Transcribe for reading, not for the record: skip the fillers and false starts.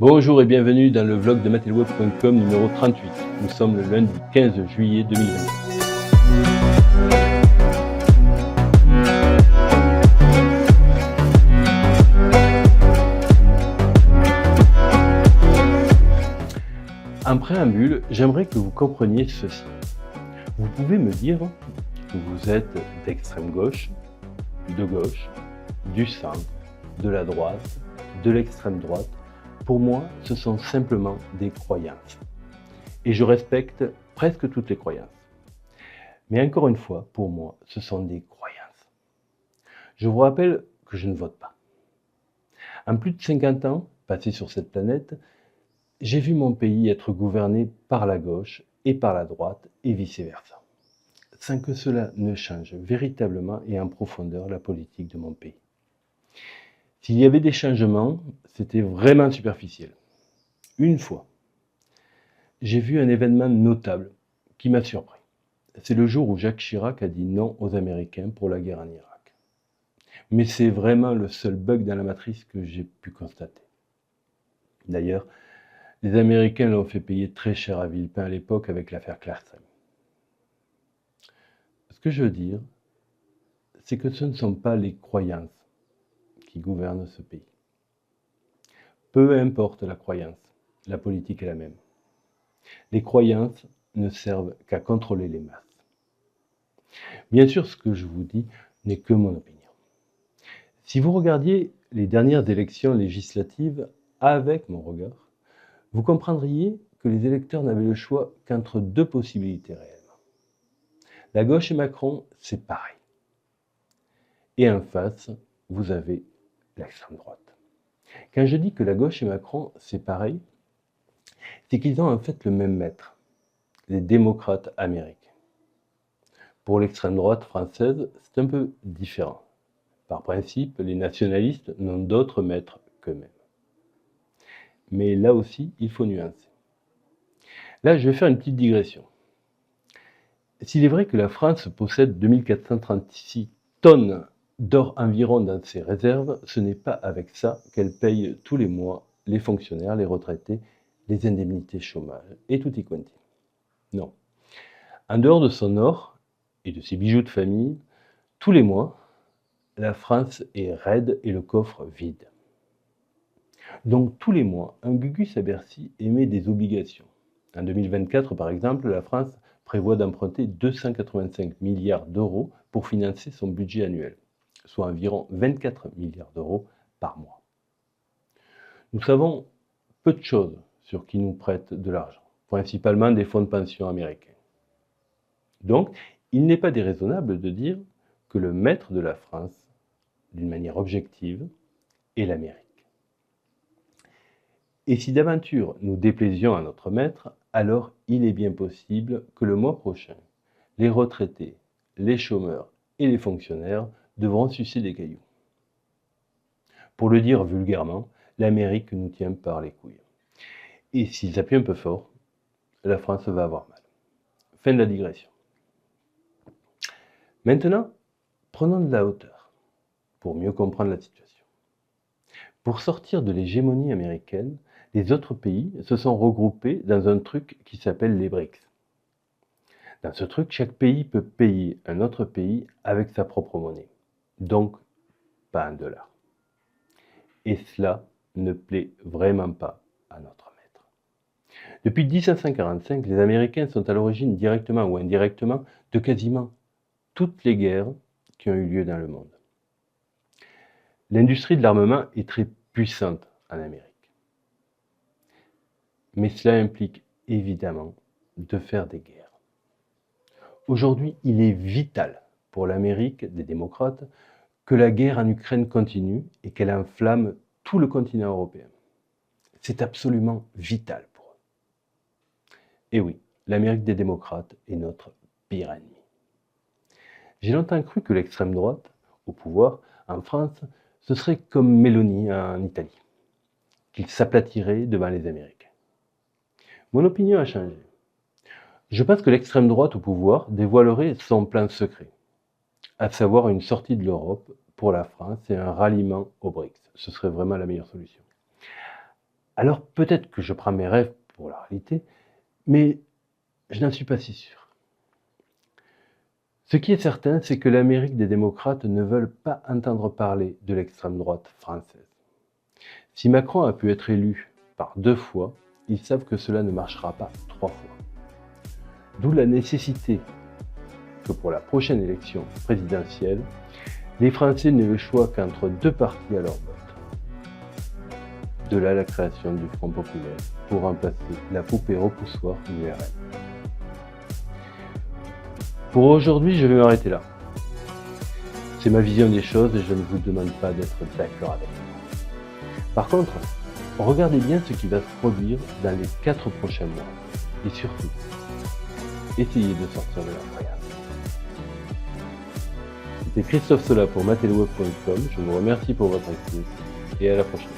Bonjour et bienvenue dans le vlog de mathelweb.com numéro 38. Nous sommes le lundi 15 juillet 2024. En préambule, j'aimerais que vous compreniez ceci. Vous pouvez me dire que vous êtes d'extrême gauche, de gauche, du centre, de la droite, de l'extrême droite. Pour moi, ce sont simplement des croyances. Et je respecte presque toutes les croyances. Mais encore une fois, pour moi, ce sont des croyances. Je vous rappelle que je ne vote pas. En plus de 50 ans passés sur cette planète, j'ai vu mon pays être gouverné par la gauche et par la droite et vice-versa, sans que cela ne change véritablement et en profondeur la politique de mon pays. S'il y avait des changements, c'était vraiment superficiel. Une fois, j'ai vu un événement notable qui m'a surpris. C'est le jour où Jacques Chirac a dit non aux Américains pour la guerre en Irak. Mais c'est vraiment le seul bug dans la matrice que j'ai pu constater. D'ailleurs, les Américains l'ont fait payer très cher à Villepin à l'époque avec l'affaire Clarkson. Ce que je veux dire, c'est que ce ne sont pas les croyances qui gouvernent ce pays. Peu importe la croyance, la politique est la même. Les croyances ne servent qu'à contrôler les masses. Bien sûr, ce que je vous dis n'est que mon opinion. Si vous regardiez les dernières élections législatives avec mon regard, vous comprendriez que les électeurs n'avaient le choix qu'entre deux possibilités réelles. La gauche et Macron, c'est pareil. Et en face, vous avez l'extrême droite. Quand je dis que la gauche et Macron, c'est pareil, c'est qu'ils ont en fait le même maître, les démocrates américains. Pour l'extrême droite française, c'est un peu différent. Par principe, les nationalistes n'ont d'autre maître qu'eux-mêmes. Mais là aussi, il faut nuancer. Là, je vais faire une petite digression. S'il est vrai que la France possède 2436 tonnes d'or environ dans ses réserves, ce n'est pas avec ça qu'elle paye tous les mois les fonctionnaires, les retraités, les indemnités chômage et tutti quanti. Non. En dehors de son or et de ses bijoux de famille, tous les mois, la France est raide et le coffre vide. Donc tous les mois, un gugus à Bercy émet des obligations. En 2024, par exemple, la France prévoit d'emprunter 285 milliards d'euros pour financer son budget annuel, soit environ 24 milliards d'euros par mois. Nous savons peu de choses sur qui nous prête de l'argent, principalement des fonds de pension américains. Donc, il n'est pas déraisonnable de dire que le maître de la France, d'une manière objective, est l'Amérique. Et si d'aventure nous déplaisions à notre maître, alors il est bien possible que le mois prochain, les retraités, les chômeurs et les fonctionnaires devront sucer des cailloux. Pour le dire vulgairement, l'Amérique nous tient par les couilles. Et s'ils appuient un peu fort, la France va avoir mal. Fin de la digression. Maintenant, prenons de la hauteur pour mieux comprendre la situation. Pour sortir de l'hégémonie américaine, les autres pays se sont regroupés dans un truc qui s'appelle les BRICS. Dans ce truc, chaque pays peut payer un autre pays avec sa propre monnaie, donc pas un dollar. Et cela ne plaît vraiment pas à notre maître. Depuis 1745, les Américains sont à l'origine directement ou indirectement de quasiment toutes les guerres qui ont eu lieu dans le monde. L'industrie de l'armement est très puissante en Amérique. Mais cela implique évidemment de faire des guerres. Aujourd'hui, il est vital pour l'Amérique des démocrates que la guerre en Ukraine continue et qu'elle enflamme tout le continent européen. C'est absolument vital pour eux. Et oui, l'Amérique des démocrates est notre pire ennemi. J'ai longtemps cru que l'extrême droite, au pouvoir, en France, ce serait comme Meloni en Italie, qu'il s'aplatirait devant les Américains. Mon opinion a changé. Je pense que l'extrême droite au pouvoir dévoilerait son plan secret, à savoir une sortie de l'Europe pour la France et un ralliement aux BRICS. Ce serait vraiment la meilleure solution. Alors peut-être que je prends mes rêves pour la réalité, mais je n'en suis pas si sûr. Ce qui est certain, c'est que l'Amérique des démocrates ne veulent pas entendre parler de l'extrême droite française. Si Macron a pu être élu par 2 fois, ils savent que cela ne marchera pas 3 fois. D'où la nécessité que pour la prochaine élection présidentielle, les Français n'aient le choix qu'entre 2 partis à leur vote. De là la création du Front populaire pour remplacer la poupée repoussoir du RN. Pour aujourd'hui, je vais m'arrêter là. C'est ma vision des choses et je ne vous demande pas d'être d'accord avec moi. Par contre, regardez bien ce qui va se produire dans les 4 prochains mois. Et surtout, essayez de sortir de la croyance. C'était Christophe Sola pour matelweb.com. Je vous remercie pour votre écoute et à la prochaine.